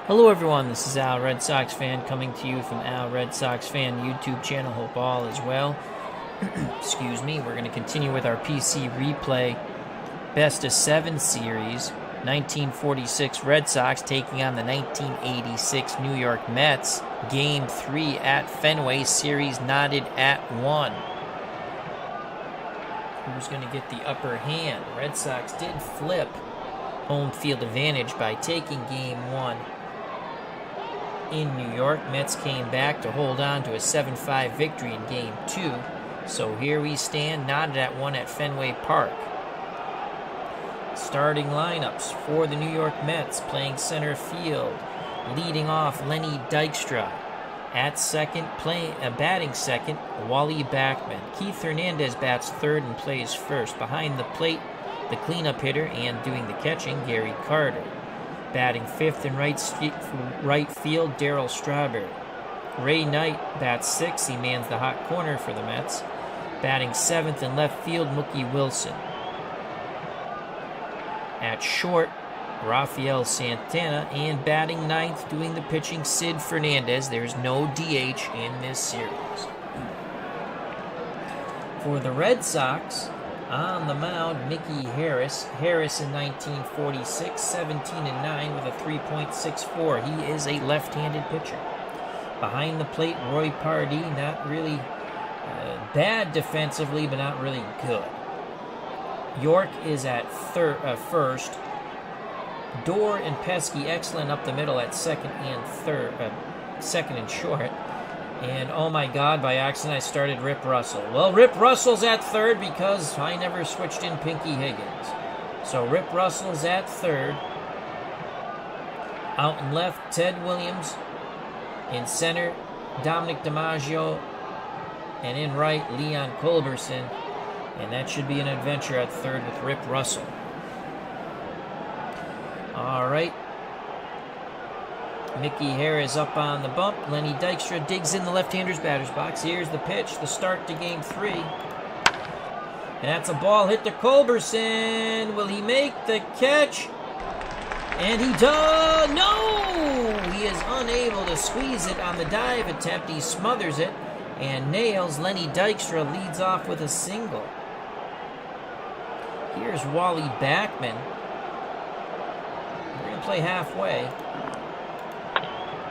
Hello everyone, this is Al Red Sox fan coming to you from Al Red Sox fan YouTube channel. Hope all is well. Excuse me. We're going to continue with our PC replay best of 7 series. 1946 Red Sox taking on the 1986 New York Mets. Game 3 at Fenway, series knotted at 1. Who's going to get the upper hand? Red Sox did flip home field advantage by taking game 1 in New York. Mets came back to hold on to a 7-5 victory in game 2. So here we stand, knotted at 1 at Fenway Park. Starting lineups for the New York Mets, playing center field. Leading off, Lenny Dykstra. At second, batting second, Wally Backman. Keith Hernandez bats third and plays first. Behind the plate, the cleanup hitter and doing the catching, Gary Carter. Batting fifth in right field, Darryl Strawberry. Ray Knight bats sixth. He mans the hot corner for the Mets. Batting seventh in left field, Mookie Wilson. At short, Rafael Santana. And batting ninth, doing the pitching, Sid Fernandez. There's no DH in this series. For the Red Sox, on the mound, Mickey Harris. Harris in 1946, 17-9 with a 3.64. He is a left-handed pitcher. Behind the plate, Roy Pardee, not really bad defensively, but not really good. York is at first. Dorr and Pesky excellent up the middle at second and short. And oh my God, by accident I started Rip Russell. Well, Rip Russell's at third because I never switched in Pinky Higgins. So Rip Russell's at third. Out and left, Ted Williams. In center, Dominic DiMaggio. And in right, Leon Culberson. And that should be an adventure at third with Rip Russell. All right. Mickey Harris up on the bump. Lenny Dykstra digs in the left-hander's batter's box. Here's the pitch, the start to game 3. And that's a ball hit to Culberson. Will he make the catch? And he does. No! He is unable to squeeze it on the dive attempt. He smothers it and nails. Lenny Dykstra leads off with a single. Here's Wally Backman. We're going to play halfway.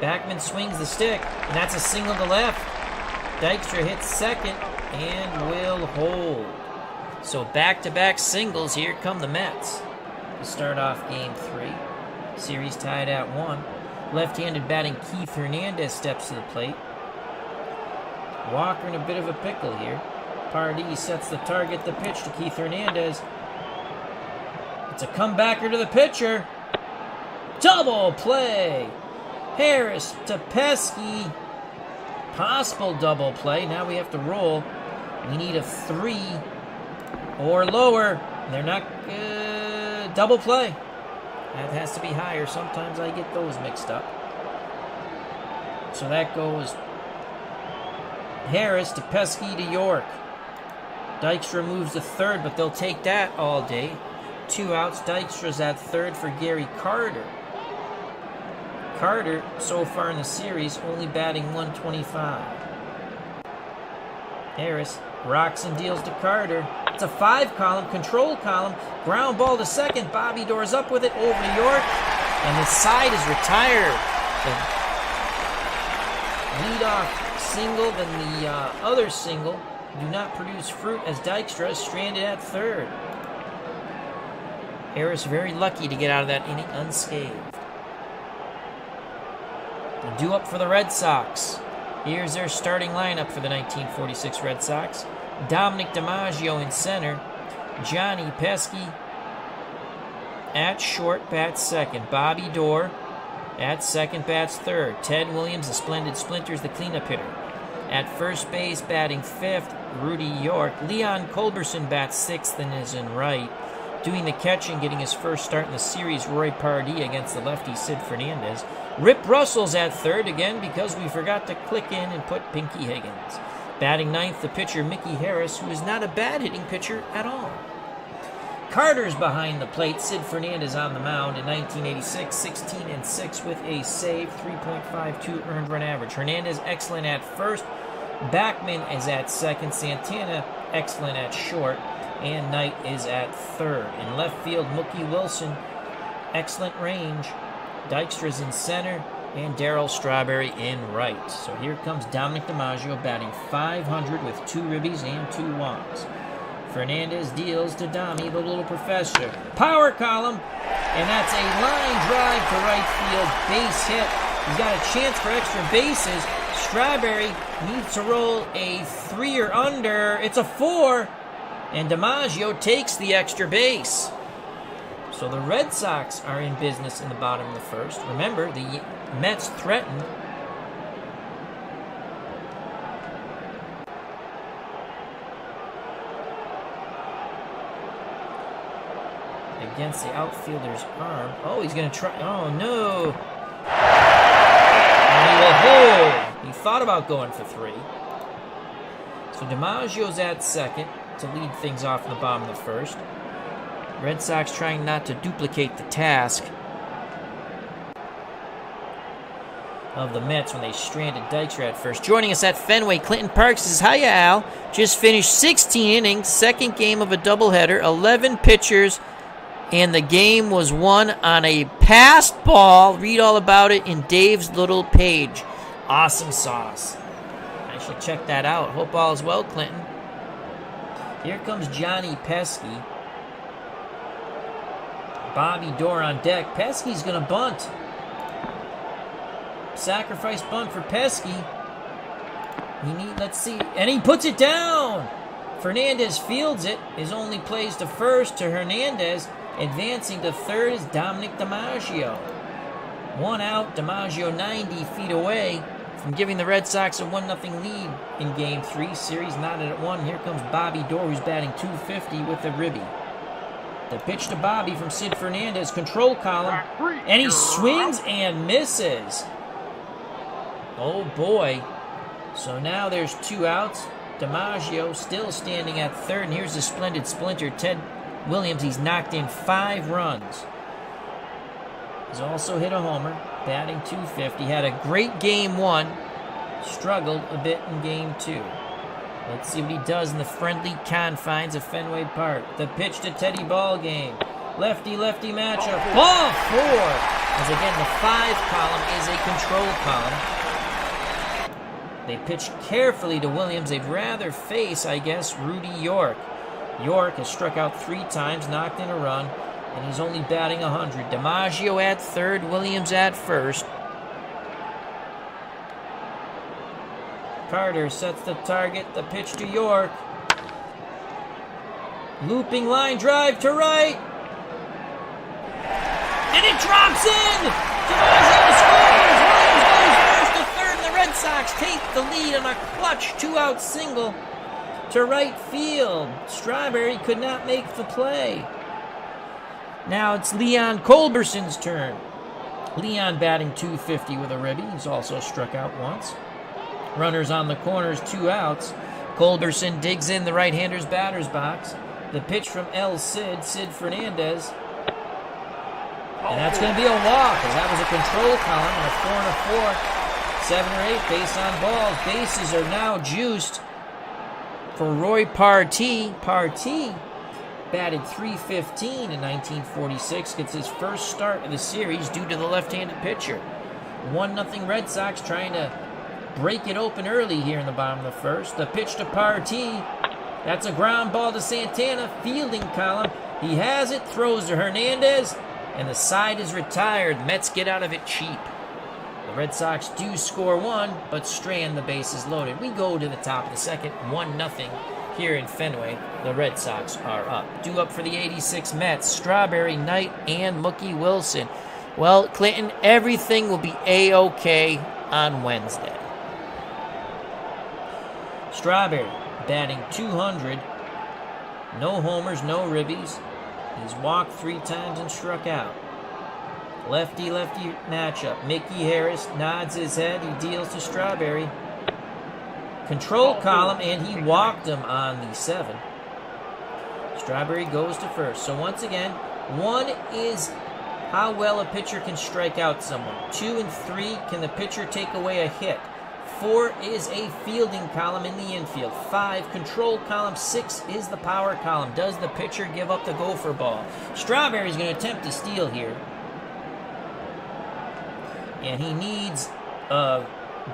Backman swings the stick, and that's a single to left. Dykstra hits second and will hold. So back-to-back singles. Here come the Mets to start off game 3. Series tied at 1. Left-handed batting Keith Hernandez steps to the plate. Walker in a bit of a pickle here. Pardee sets the target, the pitch to Keith Hernandez. It's a comebacker to the pitcher. Double play. Harris to Pesky. Possible double play. Now we have to roll. We need a 3 or lower. They're not double play. That has to be higher. Sometimes I get those mixed up. So that goes Harris to Pesky to York. Dykstra moves to third, but they'll take that all day. 2 outs. Dykstra's at third for Gary Carter. Carter, so far in the series, only batting .125. Harris rocks and deals to Carter. It's a 5-column, control column. Ground ball to second. Bobby Door's up with it over to York. And the side is retired. The leadoff single, then the other single do not produce fruit as Dykstra is stranded at third. Harris very lucky to get out of that inning unscathed. Due up for the Red Sox. Here's their starting lineup for the 1946 Red Sox. Dominic DiMaggio in center. Johnny Pesky at short, bats second. Bobby Doerr at second, bats third. Ted Williams, the splendid splinters, the cleanup hitter. At first base, batting fifth, Rudy York. Leon Culberson bats sixth and is in right. Doing the catching, getting his first start in the series, Roy Pardee against the lefty Sid Fernandez. Rip Russell's at third again because we forgot to click in and put Pinky Higgins. Batting ninth, the pitcher Mickey Harris, who is not a bad hitting pitcher at all. Carter's behind the plate. Sid Fernandez on the mound in 1986, 16-6 with a save, 3.52 earned run average. Hernandez excellent at first. Backman is at second. Santana excellent at short. And Knight is at third. In left field, Mookie Wilson, excellent range. Dykstra's in center. And Darryl Strawberry in right. So here comes Dominic DiMaggio batting .500 with 2 ribbies and 2 walks. Fernandez deals to Dommy, the little professor. Power column, and that's a line drive to right field, base hit. He's got a chance for extra bases. Strawberry needs to roll a 3 or under. It's a 4, and DiMaggio takes the extra base. So the Red Sox are in business in the bottom of the first. Remember, the Mets threatened. Against the outfielder's arm. Oh, he's going to try. Oh, no. And he will hold. He thought about going for 3. So DiMaggio's at second to lead things off in the bottom of the first. Red Sox trying not to duplicate the task of the Mets when they stranded Dykstra at first. Joining us at Fenway, Clinton Parks says, "Hiya, Al. Just finished 16 innings, second game of a doubleheader, 11 pitchers, and the game was won on a passed ball. Read all about it in Dave's little page." Awesome sauce. I should check that out. Hope all is well, Clinton. Here comes Johnny Pesky. Bobby Doerr on deck. Pesky's going to bunt. Sacrifice bunt for Pesky. Let's see. And he puts it down. Fernandez fields it. His only plays to first to Hernandez. Advancing to third is Dominic DiMaggio. 1 out. DiMaggio 90 feet away from giving the Red Sox a 1-0 lead in Game 3. Series knotted at 1. Here comes Bobby Doerr, who's batting .250 with a ribby. The pitch to Bobby from Sid Fernandez. Control column. And he swings and misses. Oh, boy. So now there's 2 outs. DiMaggio still standing at third. And here's the splendid splinter, Ted Williams. He's knocked in 5 runs. He's also hit a homer, batting .250. Had a great Game 1. Struggled a bit in Game 2. Let's see what he does in the friendly confines of Fenway Park. The pitch to Teddy Ballgame. Lefty-lefty matchup. Ball 4! As again, the 5 column is a control column. They pitch carefully to Williams. They'd rather face, I guess, Rudy York. York has struck out 3 times, knocked in a run, and he's only batting .100. DiMaggio at third, Williams at first. Carter sets the target, the pitch to York. Looping line drive to right. And it drops in! DiMaggio scores! Williams goes first to third, and the Red Sox take the lead on a clutch 2-out single to right field. Strawberry could not make the play. Now it's Leon Culberson's turn. Leon batting .250 with a ribby. He's also struck out once. Runners on the corners, 2 outs. Culberson digs in the right-hander's batter's box. The pitch from Sid Fernandez. And that's going to be a walk, as that was a control column and a 4 and a 4. 7 or 8 base on balls. Bases are now juiced for Roy Partee. Partee batted .315 in 1946. Gets his first start of the series due to the left-handed pitcher. 1-0 Red Sox trying to break it open early here in the bottom of the first. The pitch to Partee. That's a ground ball to Santana. Fielding column. He has it. Throws to Hernandez. And the side is retired. Mets get out of it cheap. The Red Sox do score 1, but strand the bases loaded. We go to the top of the second. 1-0 here in Fenway. The Red Sox are up. Due up for the 86 Mets. Strawberry, Knight, and Mookie Wilson. Well, Clinton, everything will be A-OK on Wednesday. Strawberry batting .200. No homers, no ribbies. He's walked 3 times and struck out. Lefty-lefty matchup. Mickey Harris nods his head. He deals to Strawberry. Control column, and he walked him on the 7. Strawberry goes to first. So once again, 1 is how well a pitcher can strike out someone. 2 and 3, can the pitcher take away a hit? 4 is a fielding column in the infield. 5, control column. 6 is the power column. Does the pitcher give up the gopher ball? Strawberry's going to attempt to steal here. And he needs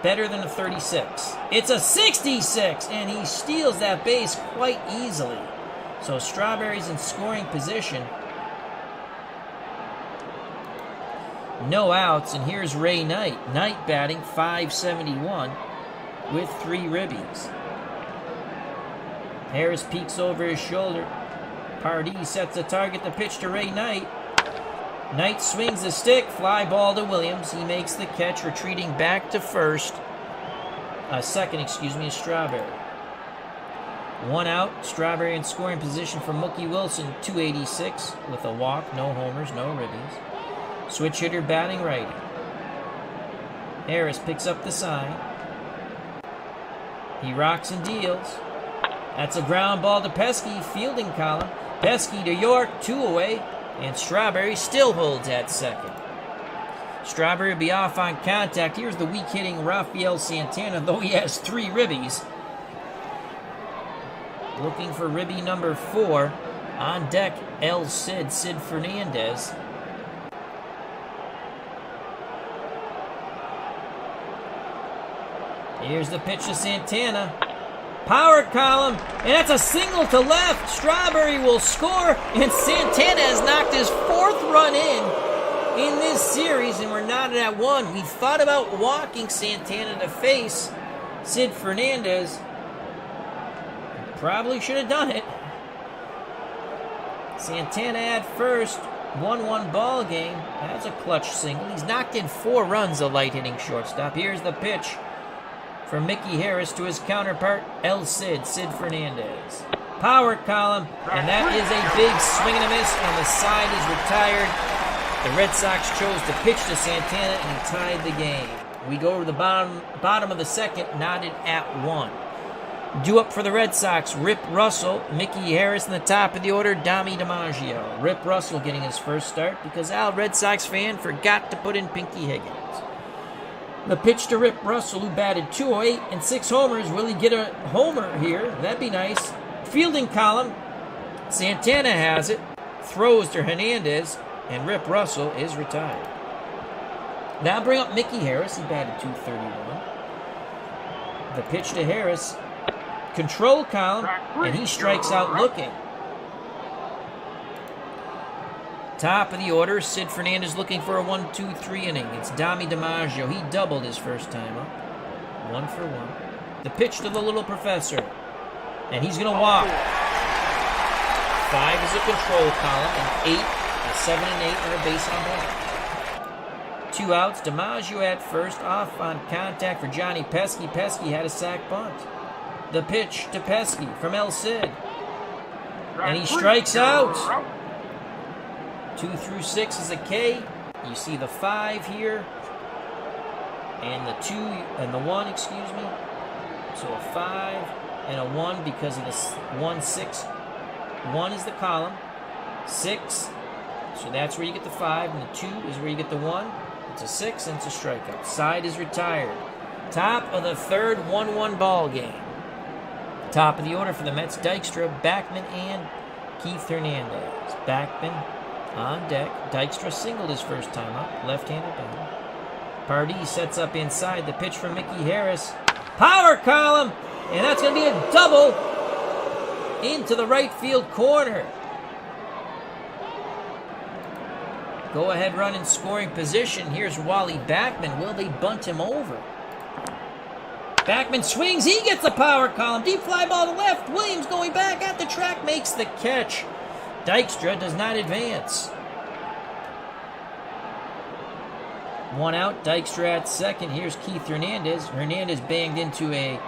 better than a 36. It's a 66, and he steals that base quite easily. So Strawberry's in scoring position. No outs, and here's Ray Knight. Knight batting .571 with 3 ribbies. Harris peeks over his shoulder. Pardee sets the target, the pitch to Ray Knight. Knight swings the stick, fly ball to Williams. He makes the catch, retreating back to second, is Strawberry. 1 out, Strawberry in scoring position for Mookie Wilson, .286 with a walk, no homers, no ribbies. Switch hitter batting righty. Harris picks up the sign. He rocks and deals. That's a ground ball to Pesky, fielding column. Pesky to York, 2 away, and Strawberry still holds at second. Strawberry will be off on contact. Here's the weak-hitting Rafael Santana, though he has 3 ribbies. Looking for ribby number 4. On deck, Sid Fernandez. Here's the pitch to Santana. Power column, and that's a single to left. Strawberry will score, and Santana has knocked his 4th run in this series, and we're knotted at 1. We thought about walking Santana to face Sid Fernandez. Probably should have done it. Santana at first, 1-1 ball game. That's a clutch single. He's knocked in 4 runs, a light-hitting shortstop. Here's the pitch from Mickey Harris to his counterpart, Sid Fernandez. Power column, and that is a big swing and a miss, and the side is retired. The Red Sox chose to pitch to Santana and tied the game. We go to the bottom of the second, knotted at 1. Due up for the Red Sox, Rip Russell, Mickey Harris in the top of the order, Dami DiMaggio. Rip Russell getting his first start because Al, Red Sox fan, forgot to put in Pinky Higgins. The pitch to Rip Russell, who batted .208 and 6 homers. Will he get a homer here? That'd be nice. Fielding column, Santana has it, throws to Hernandez, and Rip Russell is retired. Now bring up Mickey Harris. He batted .231. The pitch to Harris, control column, and he strikes out looking. Top of the order, Sid Fernandez looking for a 1-2-3 inning. It's Dami DiMaggio. He doubled his first time up. 1 for 1. The pitch to the little professor. And he's going to walk. 5 is a control column, and 7 and 8 are a base on ball. 2 outs. DiMaggio at first, off on contact for Johnny Pesky. Pesky had a sac bunt. The pitch to Pesky from Sid. And he strikes out. 2 through 6 is a K. You see the 5 here. And the 2 and the 1, So a 5 and a 1 because of the 1-6. 1 is the column. 6. So that's where you get the 5. And the 2 is where you get the 1. It's a 6 and it's a strikeout. Side is retired. Top of the third, 1-1 ball game. Top of the order for the Mets, Dykstra, Backman, and Keith Hernandez. Backman on deck. Dykstra singled his first time up. Left-handed batter. Pardee sets up inside. The pitch from Mickey Harris. Power column! And that's going to be a double into the right field corner. Go-ahead run in scoring position. Here's Wally Backman. Will they bunt him over? Backman swings. He gets the power column. Deep fly ball to left. Williams going back at the track makes the catch. Dykstra does not advance. 1 out. Dykstra at second. Here's Keith Hernandez. Hernandez banged into a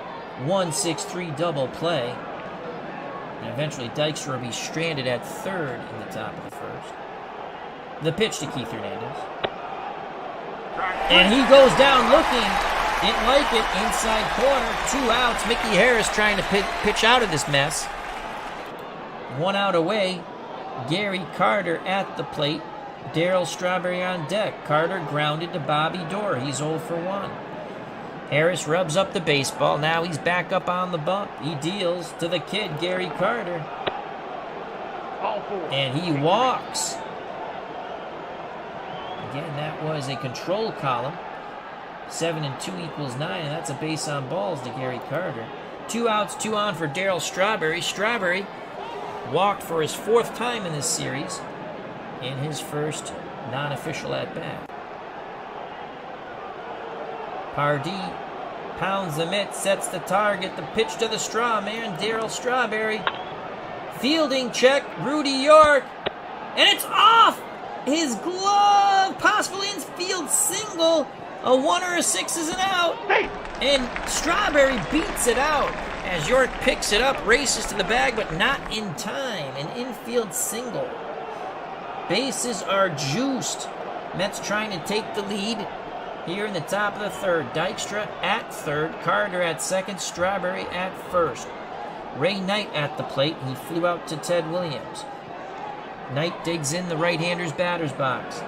1-6-3 double play. And eventually Dykstra will be stranded at third in the top of the first. The pitch to Keith Hernandez. And he goes down looking. Didn't like it. Inside corner. 2 outs. Mickey Harris trying to pitch out of this mess. 1 out away. Gary Carter at the plate. Darryl Strawberry on deck. Carter grounded to Bobby Doerr. He's 0 for 1. Harris rubs up the baseball. Now he's back up on the bump. He deals to the kid, Gary Carter. And he walks. Again, that was a control column. 7 and 2 equals 9, and that's a base on balls to Gary Carter. 2 outs, 2 on for Darryl Strawberry. Strawberry walked for his 4th time in this series in his first non-official at-bat. Pardee pounds the mitt, sets the target. The pitch to the straw man, Darryl Strawberry. Fielding check, Rudy York. And it's off! His glove, possible infield single. A 1 or a 6 is an out. And Strawberry beats it out as York picks it up, races to the bag, but not in time. An infield single. Bases are juiced. Mets trying to take the lead here in the top of the 3rd. Dykstra at 3rd, Carter at 2nd, Strawberry at 1st. Ray Knight at the plate. He flew out to Ted Williams. Knight digs in the right-hander's batter's box.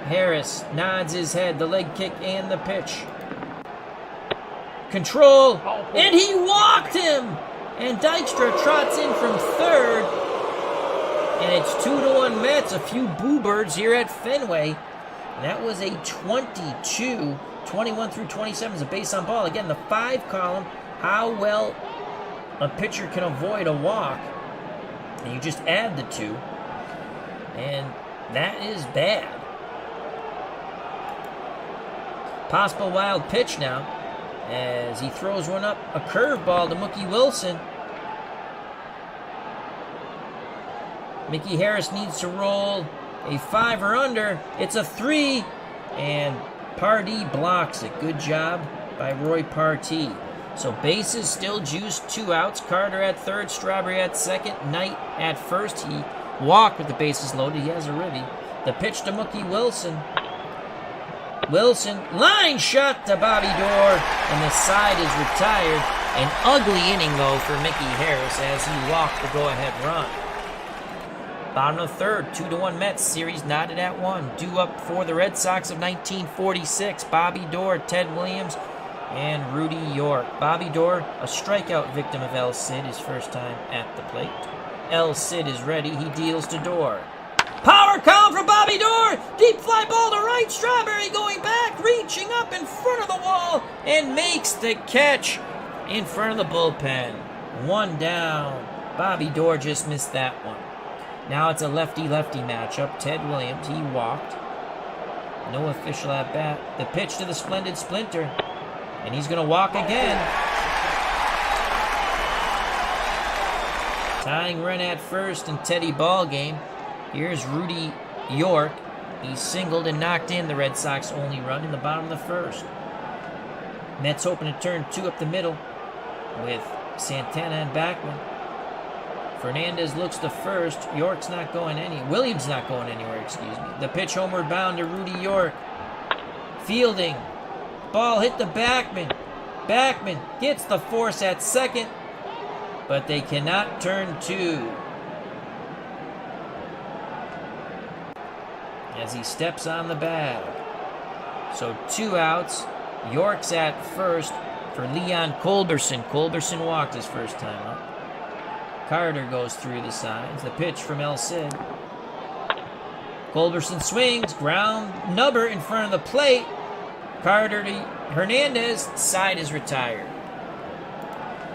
Harris nods his head, the leg kick and the pitch. Control, and he walked him! And Dykstra trots in from 3rd. And it's 2-1 Mets. A few boo birds here at Fenway. And that was a 22, 21 through 27 is a base on ball. Again, the 5 column, how well a pitcher can avoid a walk. And you just add the 2. And that is bad. Possible wild pitch now as he throws one up, a curveball to Mookie Wilson. Mickey Harris needs to roll a 5 or under. It's a 3, and Pardee blocks it. Good job by Roy Partee. So bases still juiced, 2 outs. Carter at 3rd, Strawberry at 2nd, Knight at 1st. He walked with the bases loaded. He has a ribby. The pitch to Mookie Wilson. Wilson, line shot to Bobby Doerr, and the side is retired. An ugly inning, though, for Mickey Harris as he walked the go-ahead run. Bottom of the 3rd, 2-1 Mets, series knotted at 1. Due up for the Red Sox of 1946, Bobby Doerr, Ted Williams, and Rudy York. Bobby Doerr, a strikeout victim of El Cid, his first time at the plate. El Cid is ready, he deals to Doerr. Power count for Bobby Doerr. Deep fly ball to right. Strawberry going back, reaching up in front of the wall, and makes the catch in front of the bullpen. 1 down. Bobby Doerr just missed that one. Now it's a lefty-lefty matchup. Ted Williams, he walked. No official at bat. The pitch to the splendid Splinter, and he's going to walk again. Tying run at 1st and Teddy ball game. Here's Rudy York. He singled and knocked in the Red Sox only run in the bottom of the 1st. Mets hoping to turn 2 up the middle with Santana and Backman. Fernandez looks to 1st. York's not going Williams not going anywhere, excuse me. The pitch homeward bound to Rudy York. Fielding. Ball hit the Backman. Backman gets the force at 2nd, but they cannot turn 2. As he steps on the bag. So 2 outs. York's at 1st for Leon Culberson. Culberson walked his first time up. Carter goes through the signs. The pitch from El Cid. Culberson swings. Ground nubber in front of the plate. Carter to Hernandez. Side is retired.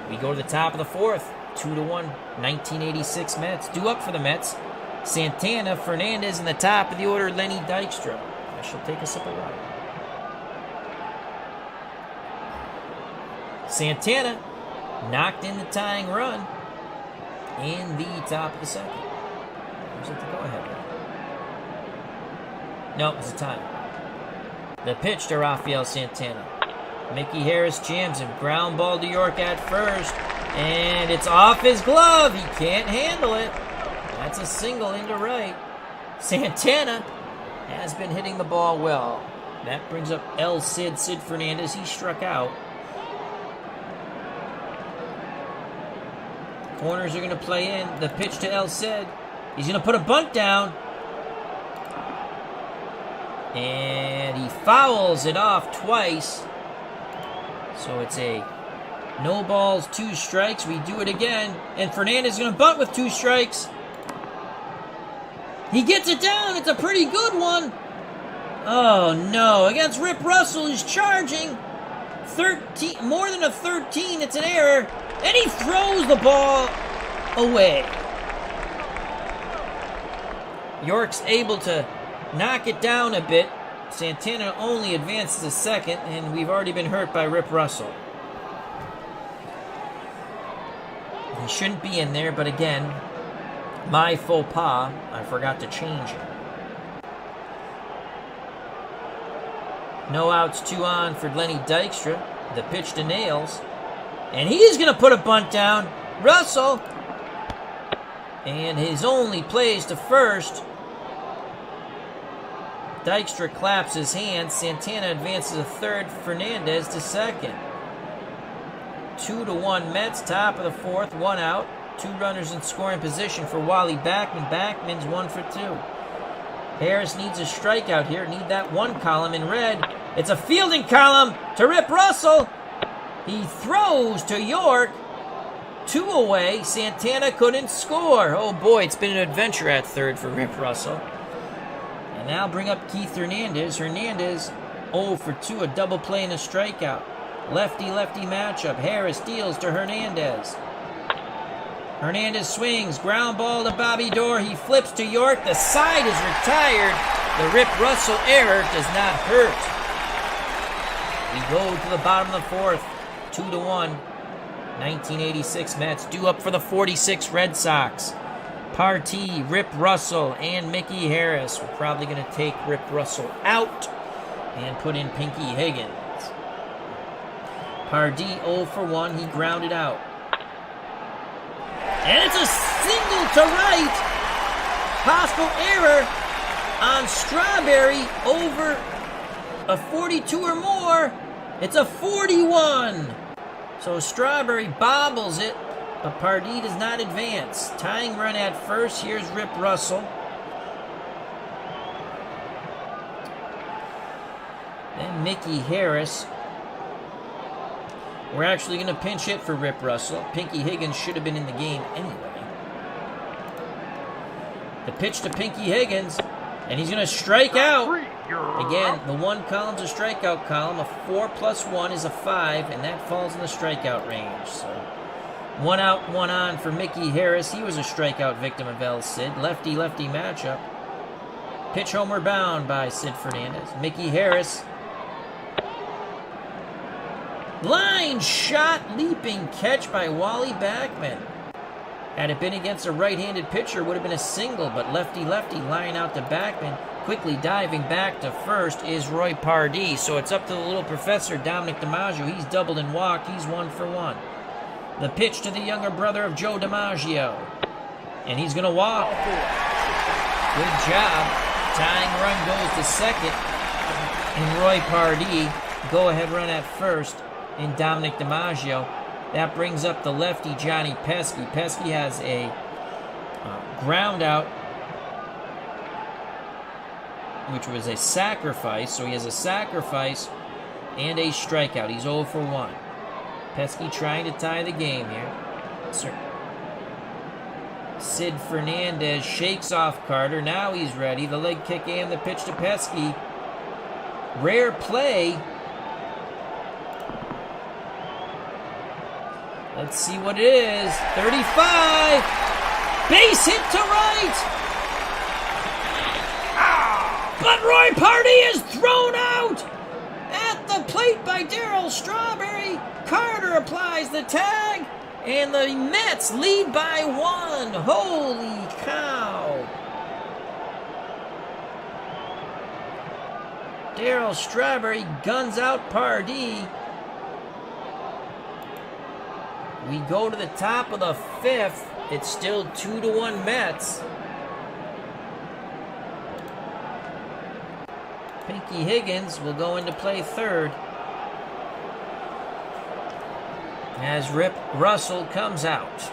We go to the top of the 4th. 2-1. 1986 Mets. Due up for the Mets. Santana, Fernandez in the top of the order, Lenny Dykstra. I shall take a sip of water. Santana knocked in the tying run in the top of the 2nd. Was it the go-ahead run? No, it was a tie. The pitch to Rafael Santana. Mickey Harris jams him. Ground ball to York at 1st. And it's off his glove. He can't handle it. That's a single into right. Santana has been hitting the ball well. That brings up El Cid, Sid Fernandez. He struck out. Corners are going to play in. The pitch to El Cid. He's going to put a bunt down. And he fouls it off twice. So it's a no balls, 2 strikes. We do it again. And Fernandez is going to bunt with 2 strikes. He gets it down. It's a pretty good one. Oh, no. Against Rip Russell, who's charging. 13, more than a 13. It's an error. And he throws the ball away. York's able to knock it down a bit. Santana only advances a second, and we've already been hurt by Rip Russell. He shouldn't be in there, but again, my faux pas, I forgot to change it. No outs, 2 on for Lenny Dykstra. The pitch to Nails. And he's going to put a bunt down. Russell. And his only plays to first. Dykstra claps his hands. Santana advances to third. Fernandez to second. 2-1 Mets. Top of the 4th. 1 out. 2 runners in scoring position for Wally Backman. Backman's 1 for 2. Harris needs a strikeout here. Need that 1 column in red. It's a fielding column to Rip Russell. He throws to York. 2 away. Santana couldn't score. Oh boy, it's been an adventure at third for Rip Russell. And now bring up Keith Hernandez. Hernandez 0 for 2, a double play and a strikeout. Lefty-lefty matchup. Harris deals to Hernandez. Hernandez swings, ground ball to Bobby Doerr. He flips to York. The side is retired. The Rip Russell error does not hurt. We go to the bottom of the 4th, 2-1. 1986 Mets due up for the 46 Red Sox. Partee, Rip Russell, and Mickey Harris. We're probably going to take Rip Russell out and put in Pinky Higgins. Pardee 0 for 1. He grounded out. And it's a single to right. Possible error on Strawberry over a 42 or more. It's a 41. So Strawberry bobbles it, but Pardee does not advance. Tying run at first. Here's Rip Russell. Then Mickey Harris. We're actually going to pinch hit for Rip Russell. Pinky Higgins should have been in the game anyway. The pitch to Pinky Higgins, and he's going to strike out. Again, the 1 column's a strikeout column. A 4 plus 1 is a 5, and that falls in the strikeout range. So 1 out, 1 on for Mickey Harris. He was a strikeout victim of El Cid. Lefty-lefty matchup. Pitch homeward bound by Sid Fernandez. Mickey Harris. Line shot, leaping catch by Wally Backman. Had it been against a right-handed pitcher, it would have been a single, but lefty-lefty lying out to Backman. Quickly diving back to first is Roy Pardee. So it's up to the little professor, Dominic DiMaggio. He's doubled and walked. He's 1 for 1. The pitch to the younger brother of Joe DiMaggio. And he's going to walk. Good job. Tying run goes to second. And Roy Pardee, go-ahead run at first. And Dominic DiMaggio. That brings up the lefty, Johnny Pesky. Pesky has a ground out, which was a sacrifice. So he has a sacrifice and a strikeout. He's 0 for 1. Pesky trying to tie the game here. Sid Fernandez shakes off Carter. Now he's ready. The leg kick and the pitch to Pesky. Rare play. Let's see what it is. 35. Base hit to right. But Roy Pardee is thrown out at the plate by Darryl Strawberry. Carter applies the tag, and the Mets lead by 1. Holy cow. Darryl Strawberry guns out Pardee. We go to the top of the 5th. It's still 2-1 Mets. Pinky Higgins will go into play third as Rip Russell comes out.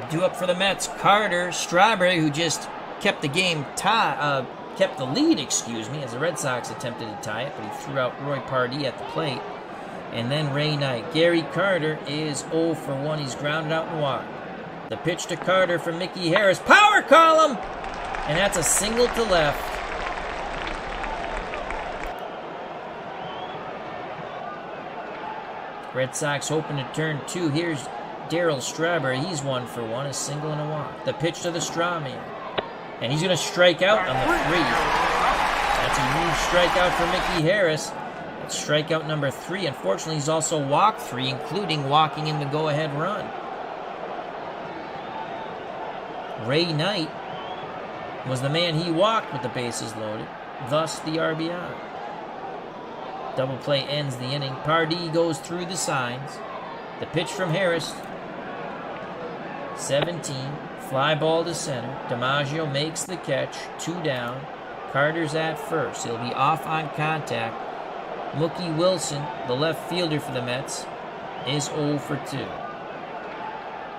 Due up for the Mets, Carter. Strawberry, who just kept the game kept the lead, as the Red Sox attempted to tie it, but he threw out Roy Pardee at the plate. And then Ray Knight. Gary Carter is 0 for 1. He's grounded out and walked. The pitch to Carter from Mickey Harris. Power column! And that's a single to left. Red Sox hoping to turn 2. Here's Darryl Strawberry. He's 1 for 1. A single and a walk. The pitch to the straw man. And he's going to strike out on the 3. That's a huge strikeout for Mickey Harris. That's strikeout number 3. Unfortunately, he's also walked 3, including walking in the go-ahead run. Ray Knight was the man he walked with the bases loaded, thus the RBI. Double play ends the inning. Pardee goes through the signs. The pitch from Harris. 17. Fly ball to center. DiMaggio makes the catch. 2 down. Carter's at first. He'll be off on contact. Mookie Wilson, the left fielder for the Mets, is 0 for 2.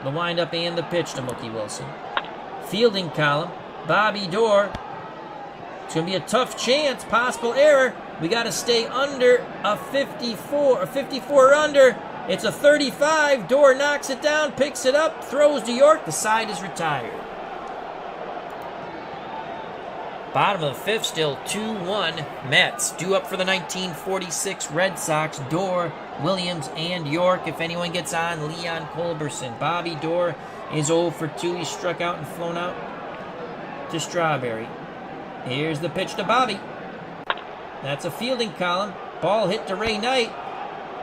The windup and the pitch to Mookie Wilson. Fielding column. Bobby Doerr. It's going to be a tough chance. Possible error. We got to stay under a 54. A 54 under. It's a 35. Doerr knocks it down, picks it up, throws to York. The side is retired. Bottom of the 5th, still 2-1 Mets. Due up for the 1946 Red Sox. Doerr, Williams, and York. If anyone gets on, Leon Culberson. Bobby Doerr is 0 for 2. He struck out and flown out to Strawberry. Here's the pitch to Bobby. That's a fielding column. Ball hit to Ray Knight.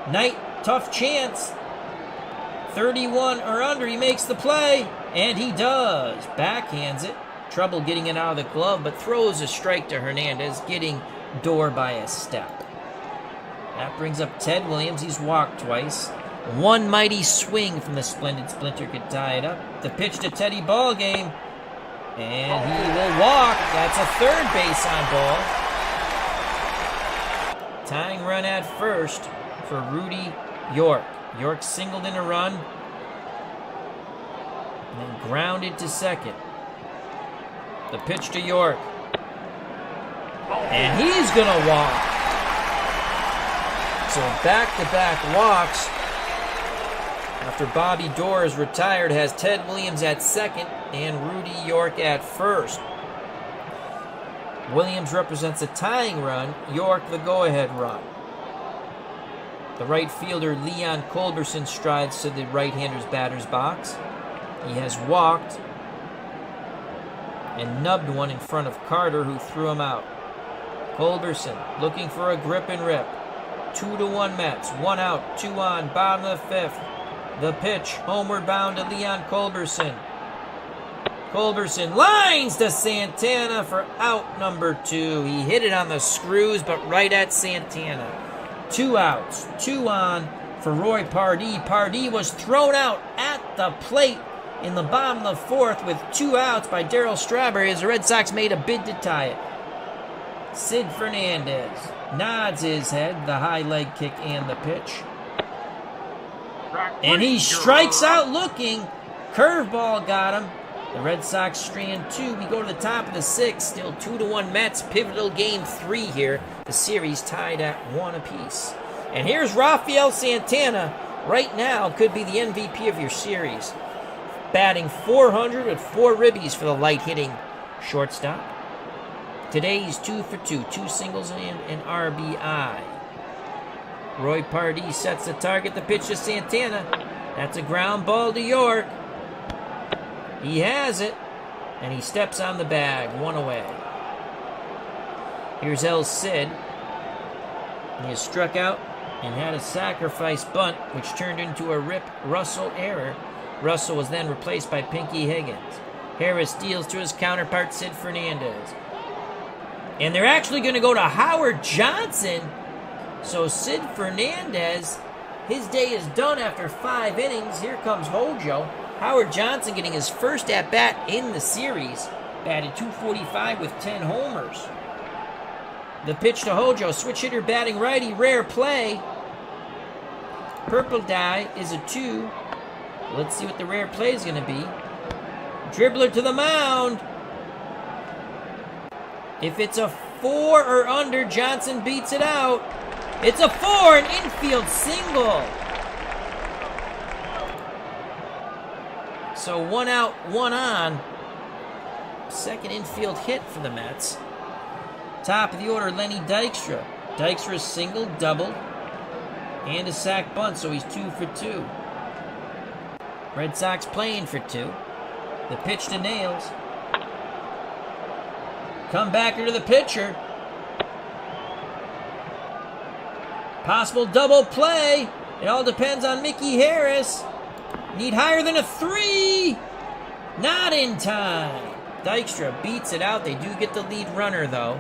Knight, tough chance. 31 or under. He makes the play. And he does. Backhands it. Trouble getting it out of the glove, but throws a strike to Hernandez, getting Doerr by a step. That brings up Ted Williams. He's walked twice. One mighty swing from the splendid Splinter could tie it up. The pitch to Teddy Ballgame. And he will walk. That's a third base on ball. Tying run at first for Rudy York. York singled in a run. And then grounded to second. The pitch to York. And he's going to walk. So back-to-back walks. After Bobby Doerr is retired, has Ted Williams at second and Rudy York at first. Williams represents a tying run, York the go-ahead run. The right fielder Leon Culberson strides to the right-hander's batter's box. He has walked and nubbed one in front of Carter, who threw him out. Culberson looking for a grip and rip. 2-1 Mets. 1 out, 2 on, bottom of the 5th. The pitch, homeward bound to Leon Culberson. Culberson lines to Santana for out number 2. He hit it on the screws, but right at Santana. 2 outs, 2 on for Roy Pardee. Pardee was thrown out at the plate in the bottom of the 4th with 2 outs by Darryl Strawberry as the Red Sox made a bid to tie it. Sid Fernandez nods his head, the high leg kick and the pitch. And he strikes out looking. Curveball got him. The Red Sox strand 2. We go to the top of the 6th. Still 2-1 Mets. Pivotal game 3 here. The series tied at 1 apiece. And here's Rafael Santana. Right now could be the MVP of your series. Batting .400 with 4 ribbies for the light-hitting shortstop. Today he's 2 for 2. 2 singles and an RBI. Roy Pardee sets the target. The pitch to Santana. That's a ground ball to York. He has it. And he steps on the bag. 1 away. Here's El Cid. He has struck out and had a sacrifice bunt, which turned into a Rip Russell error. Russell was then replaced by Pinky Higgins. Harris deals to his counterpart, Sid Fernandez. And they're actually going to go to Howard Johnson. So Sid Fernandez, his day is done after 5 innings. Here comes Hojo. Howard Johnson getting his first at-bat in the series. Batted .245 with 10 homers. The pitch to Hojo. Switch hitter batting righty. Rare play. Purple die is a 2. Let's see what the rare play is going to be. Dribbler to the mound. If it's a 4 or under, Johnson beats it out. It's a 4, an infield single. So 1 out, 1 on. Second infield hit for the Mets. Top of the order, Lenny Dykstra. Dykstra's single, double, and a sac bunt, so he's 2 for 2. Red Sox playing for 2. The pitch to Nails. Comebacker to the pitcher. Possible double play. It all depends on Mickey Harris. Need higher than a 3. Not in time. Dykstra beats it out. They do get the lead runner, though.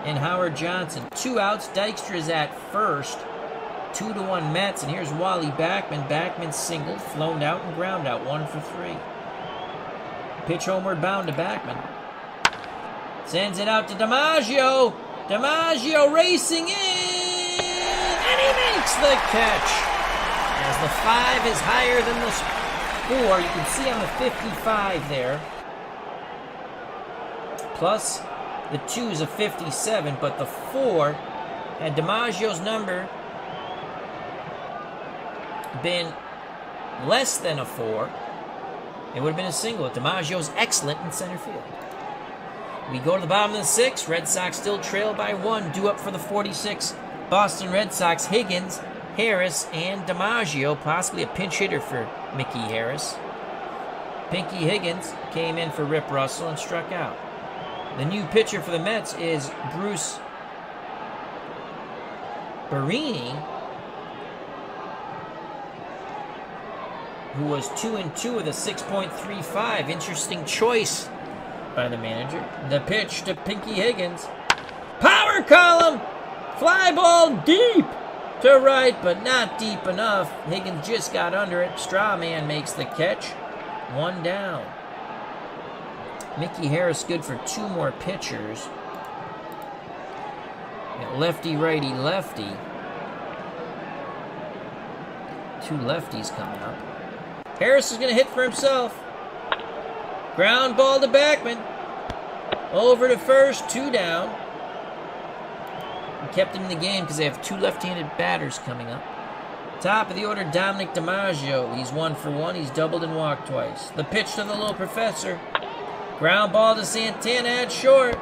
And Howard Johnson. 2 outs. Dykstra's at first. 2-1 Mets. And here's Wally Backman. Backman singled, flown out, and ground out. 1 for 3. Pitch homeward bound to Backman. Sends it out to DiMaggio. DiMaggio racing in. And he makes the catch. As the 5 is higher than the 4. You can see on the 55 there. Plus, the 2 is a 57, but the 4, had DiMaggio's number been less than a 4, it would have been a single. DiMaggio's excellent in center field. We go to the bottom of the 6th. Red Sox still trail by 1. Due up for the 46. Boston Red Sox, Higgins, Harris, and DiMaggio. Possibly a pinch hitter for Mickey Harris. Pinky Higgins came in for Rip Russell and struck out. The new pitcher for the Mets is Bruce Barini, who was 2-2 with a 6.35. Interesting choice by the manager. The pitch to Pinky Higgins. Power column! Fly ball deep to right, but not deep enough. Higgins just got under it. Strawman makes the catch. 1 down. Mickey Harris good for 2 more pitchers. Lefty, righty, lefty. 2 lefties coming up. Harris is going to hit for himself. Ground ball to Backman. Over to first, 2 down. And kept him in the game because they have 2 left-handed batters coming up. Top of the order, Dominic DiMaggio. He's 1 for 1. He's doubled and walked twice. The pitch to the little professor. Ground ball to Santana at short.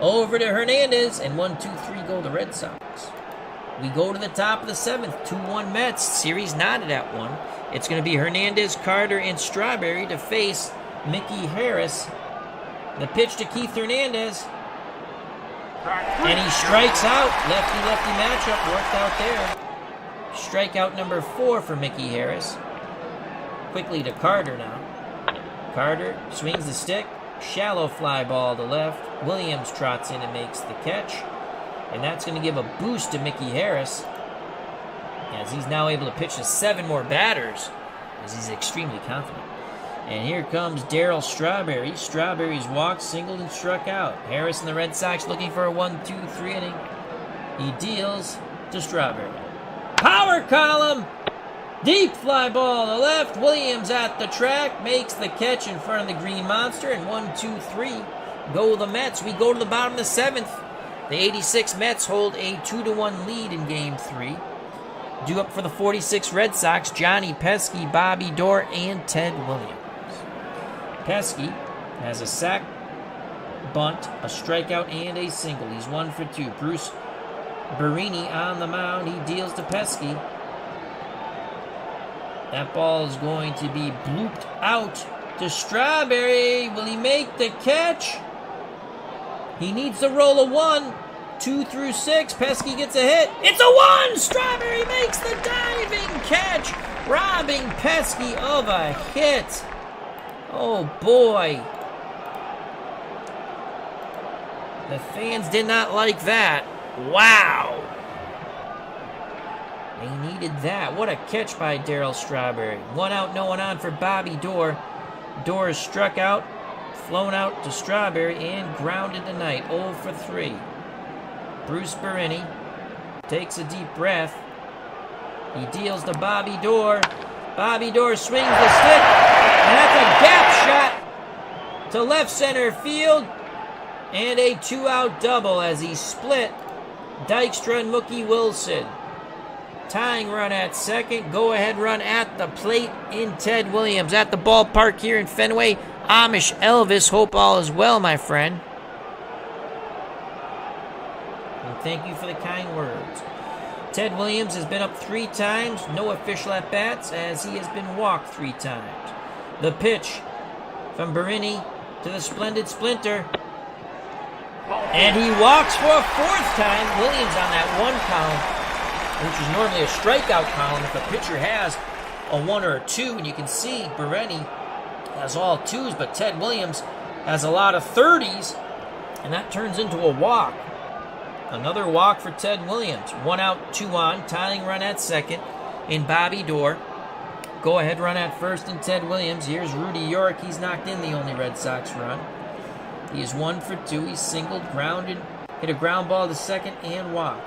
Over to Hernandez. And 1-2-3 go the Red Sox. We go to the top of the 7th. 2-1 Mets. Series knotted at 1. It's going to be Hernandez, Carter, and Strawberry to face Mickey Harris. The pitch to Keith Hernandez. And he strikes out. Lefty-lefty matchup worked out there. Strikeout number 4 for Mickey Harris. Quickly to Carter now. Carter swings the stick. Shallow fly ball to left. Williams trots in and makes the catch. And that's going to give a boost to Mickey Harris, as he's now able to pitch to 7 more batters, as he's extremely confident. And here comes Darryl Strawberry. Strawberry's walked, singled, and struck out. Harris and the Red Sox looking for a 1-2-3 inning. He deals to Strawberry. Power column! Deep fly ball to left. Williams at the track, makes the catch in front of the Green Monster, and 1-2-3 go the Mets. We go to the bottom of the 7th. The 86 Mets hold a 2-1 lead in Game 3. Due up for the 46 Red Sox, Johnny Pesky, Bobby Doerr, and Ted Williams. Pesky has a sac, bunt, a strikeout, and a single. He's 1 for 2. Bruce Barini on the mound. He deals to Pesky. That ball is going to be blooped out to Strawberry. Will he make the catch? He needs to roll a 1. 2 through 6. Pesky gets a hit. It's a 1! Strawberry makes the diving catch, robbing Pesky of a hit. Oh boy. The fans did not like that. Wow. They needed that. What a catch by Darryl Strawberry. 1 out, no one on for Bobby Doerr. Doerr is struck out, flown out to Strawberry, and grounded tonight. 0 for 3. Bruce Barini takes a deep breath. He deals to Bobby Doerr. Bobby Doerr swings the stick, and that's a gap shot to left center field. And a 2-out double as he split Dykstra and Mookie Wilson. Tying run at second. Go-ahead run at the plate in Ted Williams. At the ballpark here in Fenway. Amish Elvis, hope all is well, my friend. And thank you for the kind words. Ted Williams has been up 3 times. No official at-bats as he has been walked 3 times. The pitch from Berrini to the splendid Splinter. And he walks for a 4th time. Williams on that 1 column, which is normally a strikeout column if a pitcher has a 1 or a 2. And you can see Berrini has all 2s, but Ted Williams has a lot of 30s. And that turns into a walk. Another walk for Ted Williams. 1 out, 2 on. Tying run at second in Bobby Doerr. Go ahead run at first in Ted Williams. Here's Rudy York. He's knocked in the only Red Sox run. He is 1 for 2. He's singled, grounded, hit a ground ball to second, and walked.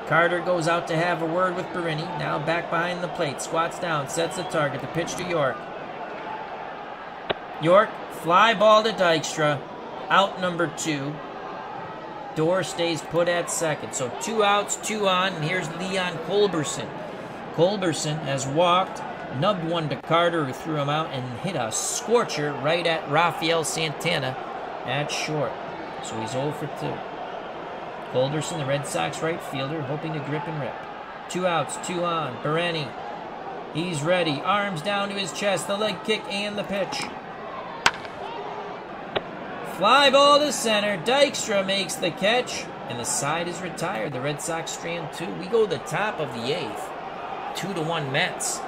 Carter goes out to have a word with Berrini. Now back behind the plate. Squats down, sets the target. The pitch to York. York, fly ball to Dykstra. Out number 2. Doerr stays put at second. So 2 outs, 2 on, and here's Leon Culberson. Culberson has walked, nubbed one to Carter, who threw him out, and hit a scorcher right at Rafael Santana at short. So he's 0 for 2. Culberson, the Red Sox right fielder, hoping to grip and rip. 2 outs, 2 on. Berrini, he's ready. Arms down to his chest, the leg kick and the pitch. Fly ball to center. Dykstra makes the catch, and the side is retired. The Red Sox strand 2. We go to the top of the 8th. 2-1 Mets.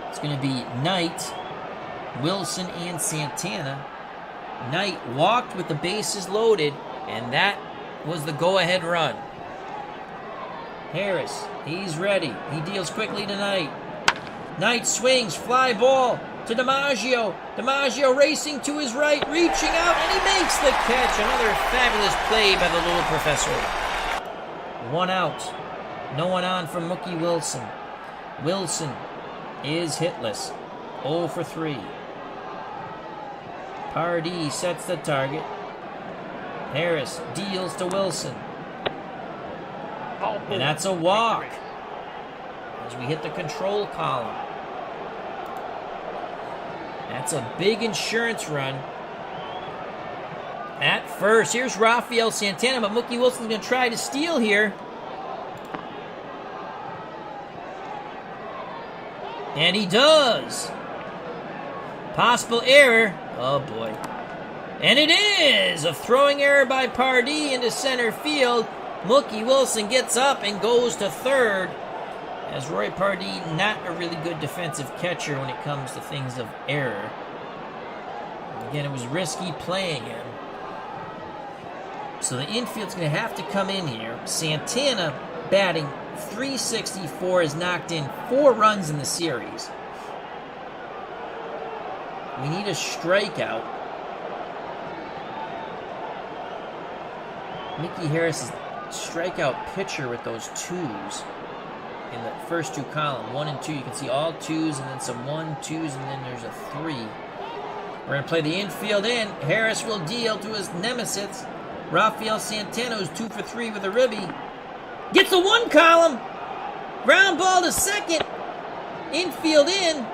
It's going to be Knight, Wilson, and Santana. Knight walked with the bases loaded, and that was the go-ahead run. Harris, he's ready. He deals quickly to Knight. Knight swings, fly ball to DiMaggio. DiMaggio racing to his right, reaching out, and he makes the catch. Another fabulous play by the little professor. 1 out. No one on from Mookie Wilson. Wilson is hitless. 0 for 3. Pardee sets the target. Harris deals to Wilson. And that's a walk as we hit the control column. That's a big insurance run. At first, here's Rafael Santana, but Mookie Wilson's going to try to steal here. And he does. Possible error. Oh, boy. And it is a throwing error by Pardee into center field. Mookie Wilson gets up and goes to third. As Roy Pardee, not a really good defensive catcher when it comes to things of error. Again, it was risky playing him. So the infield's going to have to come in here. Santana, batting .364, has knocked in 4 runs in the series. We need a strikeout. Mickey Harris is strikeout pitcher with those 2s in the first 2 columns. 1 and 2, you can see all 2s and then some 1, 2s, and then there's a 3. We're going to play the infield in. Harris will deal to his nemesis, Rafael Santana, who's 2 for 3 with a ribby. Gets the 1 column. Ground ball to second. Infield in.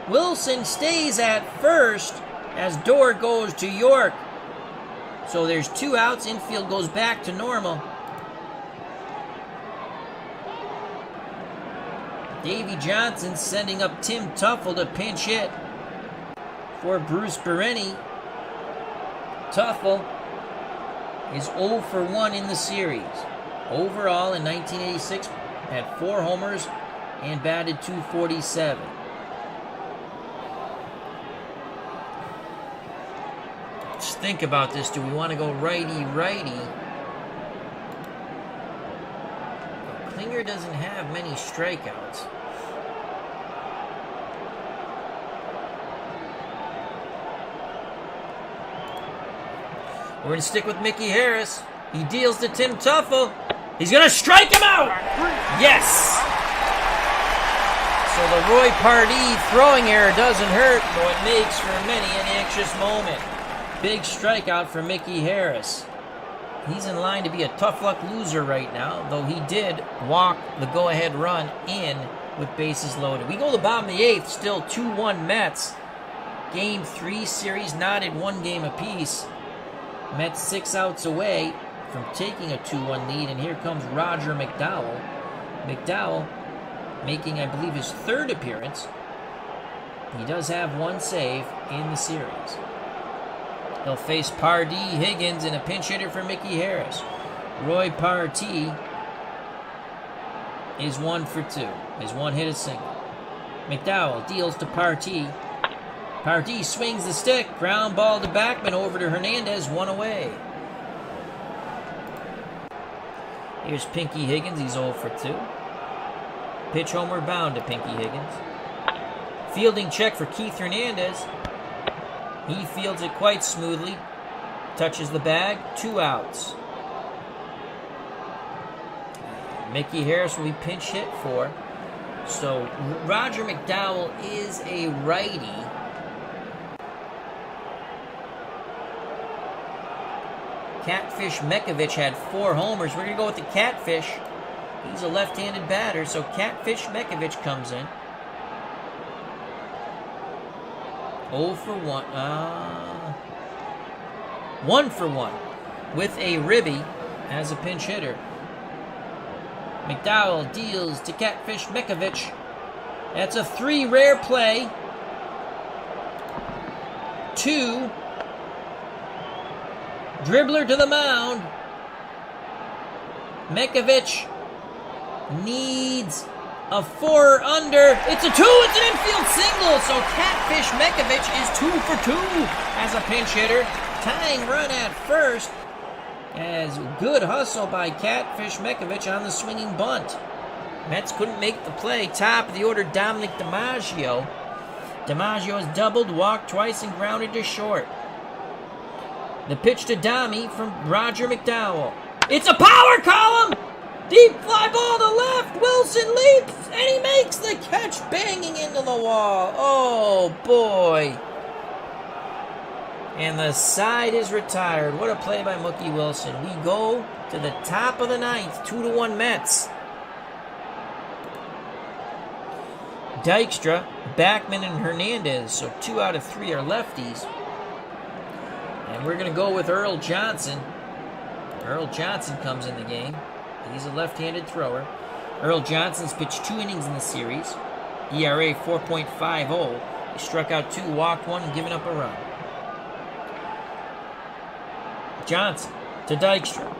Wilson stays at first as Doerr goes to York. So there's 2 outs. Infield goes back to normal. Davey Johnson sending up Tim Teufel to pinch hit for Bruce Berrini. Teufel is 0 for 1 in the series. Overall, in 1986, had 4 homers and batted .247. Just think about this. Do we want to go righty-righty? Klinger doesn't have many strikeouts. We're going to stick with Mickey Harris. He deals to Tim Teufel. He's going to strike him out! Yes! So the Roy Pardee throwing error doesn't hurt, though it makes for many an anxious moment. Big strikeout for Mickey Harris. He's in line to be a tough luck loser right now, though he did walk the go-ahead run in with bases loaded. We go to the bottom of the 8th, still 2-1 Mets. Game 3 series knotted 1 game apiece. Mets 6 outs away from taking a 2-1 lead, and here comes Roger McDowell. McDowell making, I believe, his 3rd appearance. He does have 1 save in the series. He'll face Pardee, Higgins, and a pinch hitter for Mickey Harris. Roy Pardee is 1 for 2. His 1 hit is single. McDowell deals to Pardee. Pardee swings the stick. Ground ball to Backman, over to Hernandez, 1 away. Here's Pinky Higgins. He's 0 for 2. Pitch homeward bound to Pinky Higgins. Fielding check for Keith Hernandez. He fields it quite smoothly. Touches the bag. 2 outs. Mickey Harris will be pinch hit for. So Roger McDowell is a righty. Catfish Mekovich had 4 homers. We're going to go with the Catfish. He's a left-handed batter, so Catfish Mekovich comes in. 0 for 1. 1 for 1 with a ribby as a pinch hitter. McDowell deals to Catfish Mekovich. That's a 3 rare play. 2. Dribbler to the mound. Mekovich needs a 4 under. It's a 2. It's an infield single. So Catfish Mekovich is 2 for 2 as a pinch hitter. Tying run at first. As good hustle by Catfish Mekovich on the swinging bunt. Mets couldn't make the play. Top of the order, Dominic DiMaggio. DiMaggio has doubled, walked twice, and grounded to short. The pitch to Dommy from Roger McDowell. It's a power column! Deep fly ball to left. Wilson leaps, and he makes the catch, banging into the wall. Oh, boy. And the side is retired. What a play by Mookie Wilson. We go to the top of the 9th, 2-1 Mets. Dykstra, Backman, and Hernandez. So 2 out of 3 are lefties. And we're going to go with Earl Johnson. Earl Johnson comes in the game. He's a left-handed thrower. Earl Johnson's pitched 2 innings in the series. ERA 4.50. He struck out 2, walked 1, and given up a run. Johnson to Dykstra.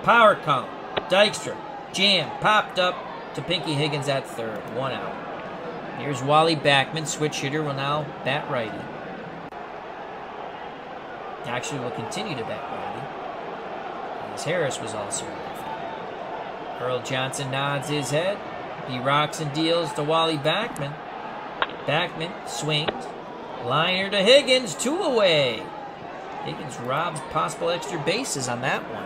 Power column. Dykstra. Jam. Popped up to Pinky Higgins at 3rd. 1 out. Here's Wally Backman. Switch hitter will now bat righty. Actually will continue to bat righty, as Harris was also a lefty. Earl Johnson nods his head. He rocks and deals to Wally Backman. Backman swings. Liner to Higgins. 2 away. Higgins robs possible extra bases on that one.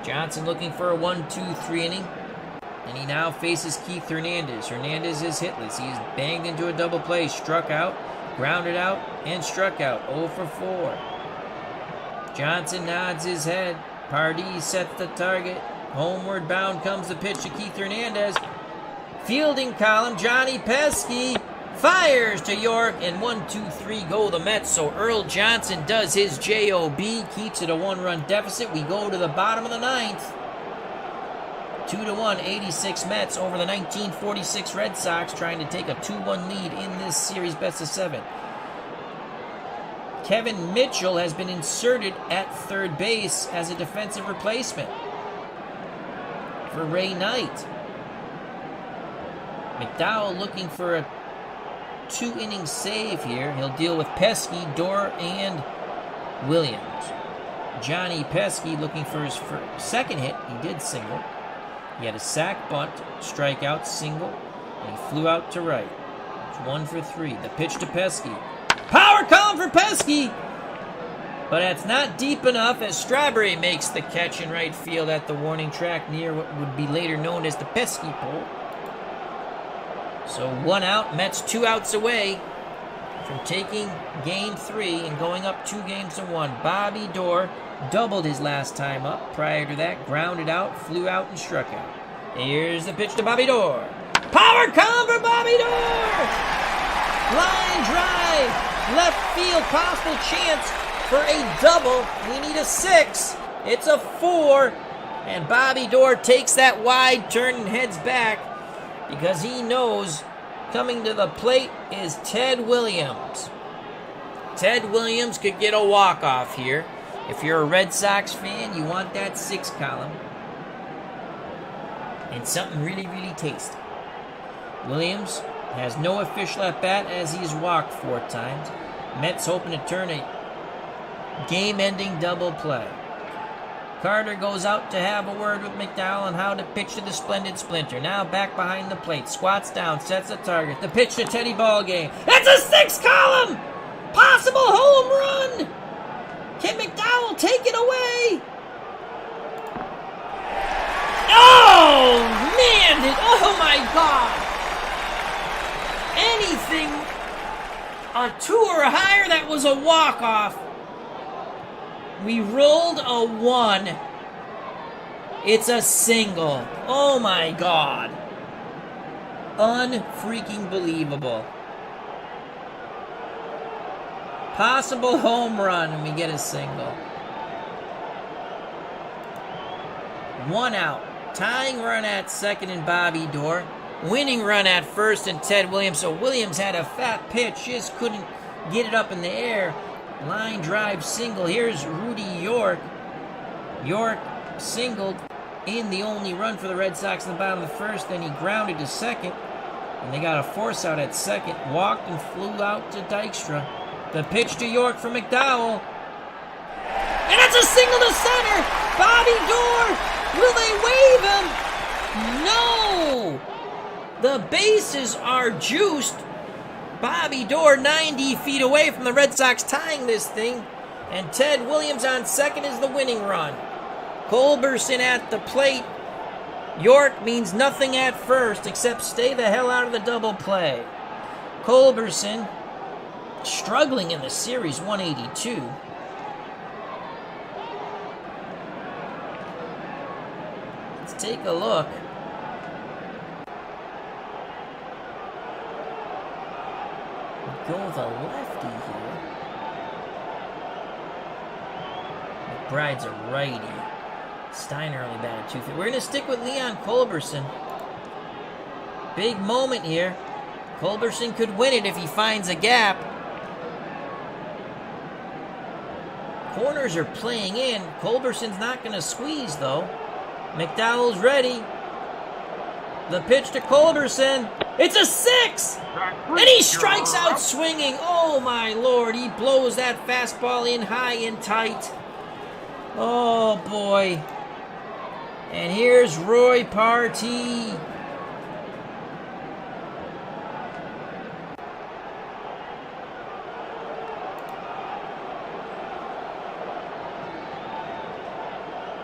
Johnson looking for a 1-2-3 inning. And he now faces Keith Hernandez. Hernandez is hitless. He's banged into a double play. Struck out, grounded out, and struck out. 0 for 4. Johnson nods his head. Pardee sets the target. Homeward bound comes the pitch to Keith Hernandez. Fielding column, Johnny Pesky fires to York, and 1-2-3 go the Mets. So Earl Johnson does his J.O.B., keeps it a 1-run deficit. We go to the bottom of the 9th. 2-1, 86 Mets over the 1946 Red Sox, trying to take a 2-1 lead in this series best of 7. Kevin Mitchell has been inserted at 3rd base as a defensive replacement for Ray Knight. McDowell looking for a 2-inning save here. He'll deal with Pesky, Dorr, and Williams. Johnny Pesky looking for his 2nd hit. He did single. He had a sac bunt, strikeout, single, and he flew out to right. It's 1 for 3. The pitch to Pesky. Power column for Pesky! But that's not deep enough as Strawberry makes the catch in right field at the warning track near what would be later known as the Pesky pole. So 1 out. Mets 2 outs away from taking game 3 and going up 2 games to 1. Bobby Doerr doubled his last time up. Prior to that, grounded out, flew out, and struck out. Here's the pitch to Bobby Doerr. Power come for Bobby Doerr! Line drive! Left field, possible chance for a double. We need a 6. It's a 4. And Bobby Doerr takes that wide turn and heads back because he knows coming to the plate is Ted Williams. Ted Williams could get a walk-off here. If you're a Red Sox fan, you want that 6 column. And something really, really tasty. Williams has no official at-bat as he's walked 4 times. Mets hoping to turn a game-ending double play. Carter goes out to have a word with McDowell on how to pitch to the splendid Splinter. Now back behind the plate, squats down, sets the target. The pitch to Teddy Ballgame. That's a 6 column! Possible home run! Can McDowell take it away? Oh, man! Oh, my God! Anything a 2 or higher, that was a walk-off. We rolled a 1. It's a single. Oh my God. Unfreaking believable. Possible home run and we get a single. 1 out. Tying run at second and Bobby Doerr. Winning run at first and Ted Williams. So Williams had a fat pitch, just couldn't get it up in the air. Line drive single. Here's Rudy York. York singled in the only run for the Red Sox in the bottom of the first. Then he grounded to second. And they got a force out at second. Walked and flew out to Dykstra. The pitch to York for McDowell. And that's a single to center. Bobby Doerr. Will they wave him? No. The bases are juiced. Bobby Doerr 90 feet away from the Red Sox tying this thing. And Ted Williams on second is the winning run. Culberson at the plate. York means nothing at first except stay the hell out of the double play. Culberson struggling in the series, 182. Let's take a look. Go the lefty here. McBride's a righty. Steiner only batted 250. We're going to stick with Leon Culberson. Big moment here. Culberson could win it if he finds a gap. Corners are playing in. Culberson's not going to squeeze, though. McDowell's ready. The pitch to Culberson. It's a 6! And he strikes out swinging. Oh, my Lord. He blows that fastball in high and tight. Oh, boy. And here's Roy Partee.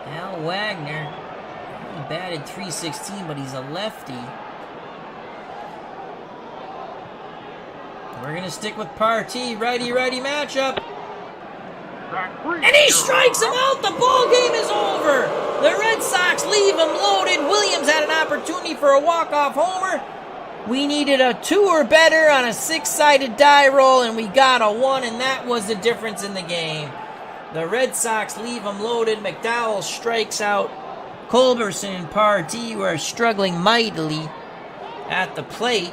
Al Wagner. He batted .316, but he's a lefty. We're going to stick with Partee. Righty-righty matchup. And he strikes him out. The ball game is over. The Red Sox leave him loaded. Williams had an opportunity for a walk-off homer. We needed a 2 or better on a 6-sided die roll, and we got a 1, and that was the difference in the game. The Red Sox leave him loaded. McDowell strikes out. Culberson and Partee were struggling mightily at the plate.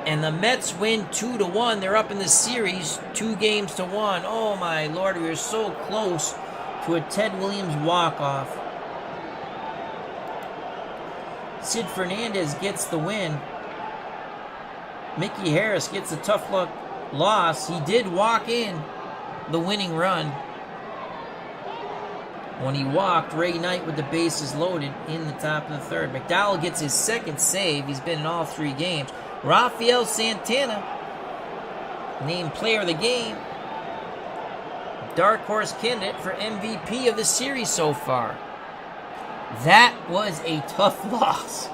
And the Mets win 2-1. They're up in the series 2 games to 1. Oh my Lord, we were so close to a Ted Williams walk-off. Sid Fernandez gets the win. Mickey Harris gets a tough luck loss. He did walk in the winning run. When he walked, Ray Knight with the bases loaded in the top of the third. McDowell gets his second save. He's been in all 3 games. Rafael Santana, named player of the game. Dark horse candidate for MVP of the series so far. That was a tough loss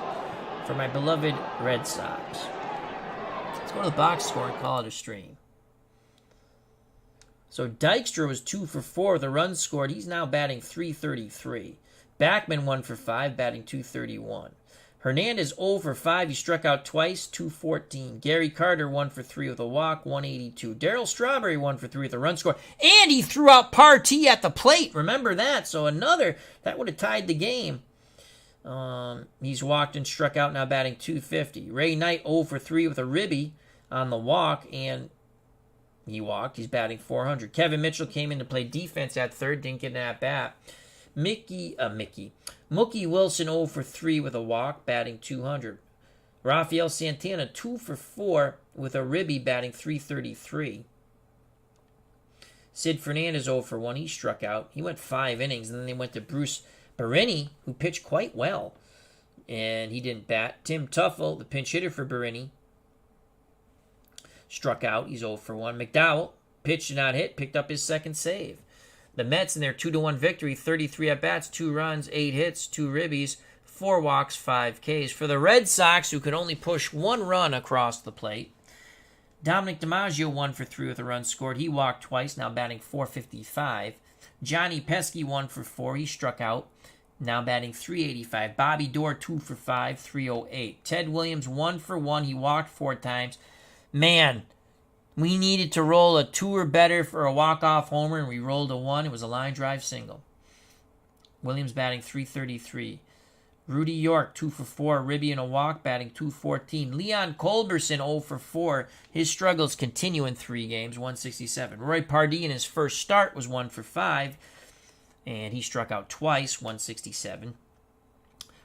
for my beloved Red Sox. Let's go to the box score and call it a stream. So Dykstra was 2 for 4 with a run scored. He's now batting .333. Backman 1 for 5, batting .231. Hernandez 0 for 5. He struck out twice, .214. Gary Carter 1 for 3 with a walk, .182. Darryl Strawberry 1 for 3 with a run score. And he threw out Partee at the plate. Remember that. So that would have tied the game. He's walked and struck out, now batting .250. Ray Knight 0 for 3 with a ribby on the walk, and he walked. He's batting .400. Kevin Mitchell came in to play defense at third, didn't get an at-bat. Mookie Wilson 0 for 3 with a walk, batting .200. Rafael Santana 2 for 4 with a ribby, batting .333. Sid Fernandez 0 for 1. He struck out. He went 5 innings, and then they went to Bruce Berini, who pitched quite well, and he didn't bat. Tim Tuffle, the pinch hitter for Berini, struck out. He's 0 for 1. McDowell pitched and not hit, picked up his second save. The Mets in their 2-1 victory, 33 at-bats, 2 runs, 8 hits, 2 ribbies, 4 walks, 5 Ks. For the Red Sox, who could only push 1 run across the plate, Dominic DiMaggio 1 for 3 with a run scored. He walked twice, now batting .455. Johnny Pesky 1 for 4. He struck out, now batting .385. Bobby Doerr 2 for 5, .308. Ted Williams 1 for 1. He walked 4 times. Man, we needed to roll a 2 or better for a walk-off homer, and we rolled a 1. It was a line drive single. Williams batting .333. Rudy York 2 for 4, ribby and a walk, batting .214. Leon Culberson 0 for 4. His struggles continue in 3 games, .167. Roy Pardee in his first start was 1 for 5, and he struck out twice, .167.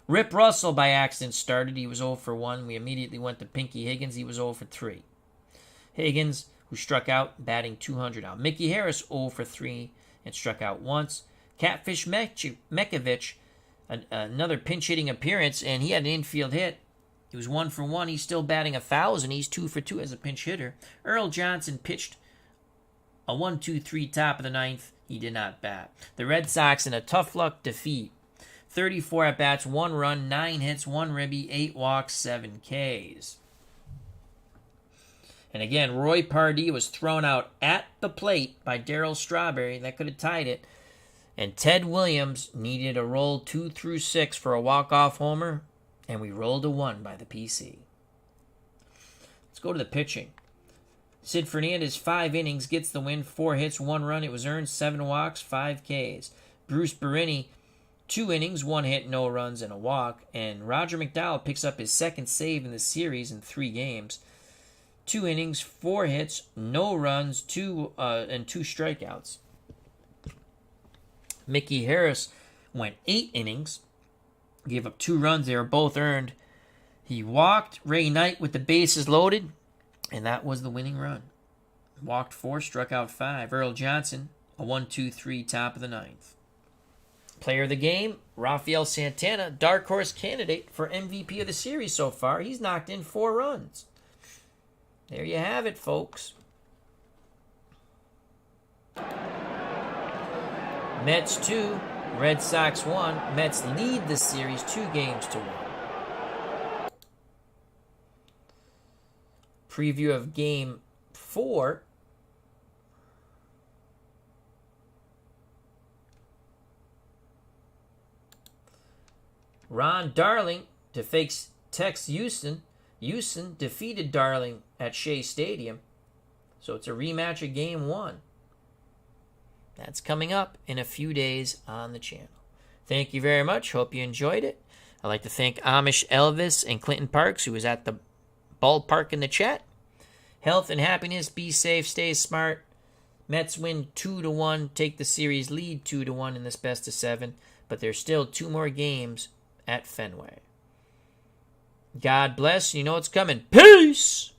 Rip Russell by accident started. He was 0 for 1. We immediately went to Pinky Higgins. He was 0 for 3. Higgins, who struck out, batting .200 out. Mickey Harris 0 for 3 and struck out once. Catfish Mekovich, another pinch-hitting appearance, and he had an infield hit. He was 1 for 1. He's still batting 1,000. He's 2 for 2 as a pinch hitter. Earl Johnson pitched a 1-2-3 top of the 9th. He did not bat. The Red Sox in a tough luck defeat. 34 at-bats, 1 run, 9 hits, 1 ribby, 8 walks, 7 Ks. And again, Roy Pardee was thrown out at the plate by Darryl Strawberry. That could have tied it. And Ted Williams needed a roll 2 through 6 for a walk-off homer, and we rolled a 1 by the PC. Let's go to the pitching. Sid Fernandez, 5 innings, gets the win, 4 hits, 1 run. It was earned, 7 walks, 5 Ks. Bruce Berini, 2 innings, 1 hit, no runs, and a walk. And Roger McDowell picks up his second save in the series in 3 games. 2 innings, 4 hits, no runs, 2 strikeouts. Mickey Harris went 8 innings, gave up 2 runs. They were both earned. He walked Ray Knight with the bases loaded, and that was the winning run. Walked 4, struck out 5. Earl Johnson, a 1-2-3 top of the 9th. Player of the game, Rafael Santana, dark horse candidate for MVP of the series so far. He's knocked in 4 runs. There you have it, folks. Mets 2, Red Sox 1. Mets lead the series 2-1. Preview of Game 4. Ron Darling to face Tex Houston. Houston defeated Darling at Shea Stadium. So it's a rematch of Game 1. That's coming up in a few days on the channel. Thank you very much. Hope you enjoyed it. I'd like to thank Amish Elvis and Clinton Parks, who was at the ballpark in the chat. Health and happiness. Be safe. Stay smart. Mets win 2-1. Take the series lead 2-1 in this best of 7. But there's still 2 more games at Fenway. God bless. You know what's coming. Peace!